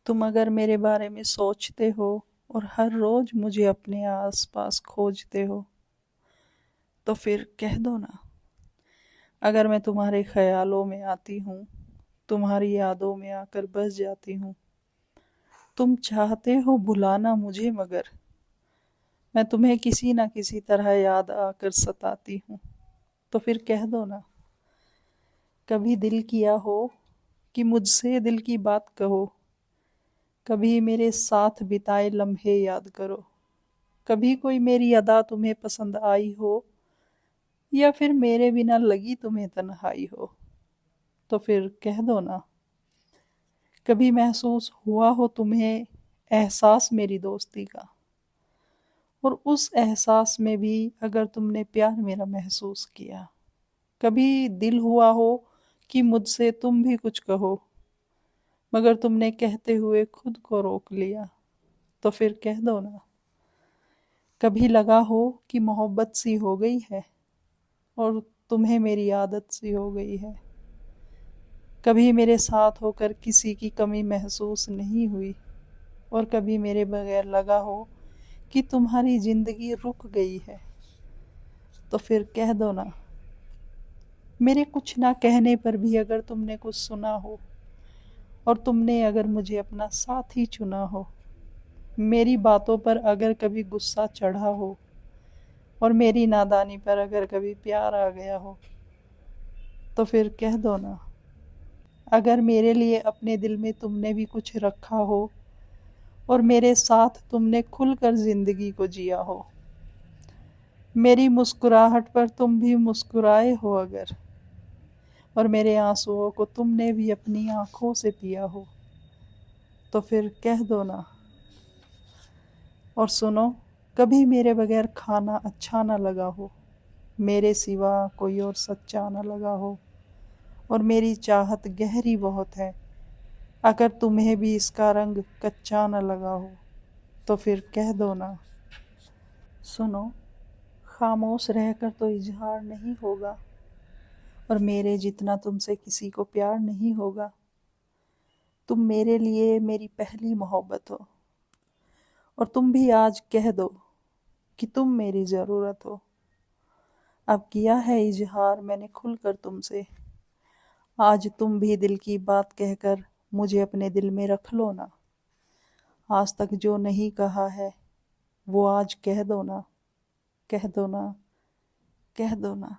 तुम अगर मेरे बारे में सोचते हो और हर रोज मुझे अपने आस पास खोजते हो तो फिर कह दो ना। अगर मैं तुम्हारे ख्यालों में आती हूँ, तुम्हारी यादों में आकर बस जाती हूँ, तुम चाहते हो भुलाना मुझे मगर मैं तुम्हें किसी ना किसी तरह याद आकर सताती हूँ, तो फिर कह दो ना। कभी दिल किया हो कि मुझसे दिल की बात कहो, कभी मेरे साथ बिताए लम्हे याद करो, कभी कोई मेरी अदा तुम्हें पसंद आई हो या फिर मेरे बिना लगी तुम्हें तन्हाई हो, तो फिर कह दो ना। कभी महसूस हुआ हो तुम्हें एहसास मेरी दोस्ती का, और उस एहसास में भी अगर तुमने प्यार मेरा महसूस किया, कभी दिल हुआ हो कि मुझसे तुम भी कुछ कहो मगर तुमने कहते हुए खुद को रोक लिया, तो फिर कह दो ना। कभी लगा हो कि मोहब्बत सी हो गई है और तुम्हें मेरी आदत सी हो गई है, कभी मेरे साथ होकर किसी की कमी महसूस नहीं हुई और कभी मेरे बगैर लगा हो कि तुम्हारी जिंदगी रुक गई है, तो फिर कह दो ना। मेरे कुछ ना कहने पर भी अगर तुमने कुछ सुना हो और तुमने अगर मुझे अपना साथी चुना हो, मेरी बातों पर अगर कभी गुस्सा चढ़ा हो और मेरी नादानी पर अगर कभी प्यार आ गया हो, तो फिर कह दो ना। अगर मेरे लिए अपने दिल में तुमने भी कुछ रखा हो और मेरे साथ तुमने खुलकर जिंदगी को जिया हो, मेरी मुस्कुराहट पर तुम भी मुस्कुराए हो अगर, और मेरे आंसुओं को तुमने भी अपनी आंखों से पिया हो, तो फिर कह दो ना। और सुनो, कभी मेरे बगैर खाना अच्छा ना लगा हो, मेरे सिवा कोई और सच्चा ना लगा हो, और मेरी चाहत गहरी बहुत है, अगर तुम्हें भी इसका रंग कच्चा न लगा हो, तो फिर कह दो ना। सुनो, खामोश रहकर तो इजहार नहीं होगा, और मेरे जितना तुमसे किसी को प्यार नहीं होगा। तुम मेरे लिए मेरी पहली मोहब्बत हो, और तुम भी आज कह दो कि तुम मेरी ज़रूरत हो। अब किया है इजहार मैंने खुलकर तुमसे, आज तुम भी दिल की बात कहकर मुझे अपने दिल में रख लो ना। आज तक जो नहीं कहा है वो आज कह दो ना, कह दो ना, कह दो ना।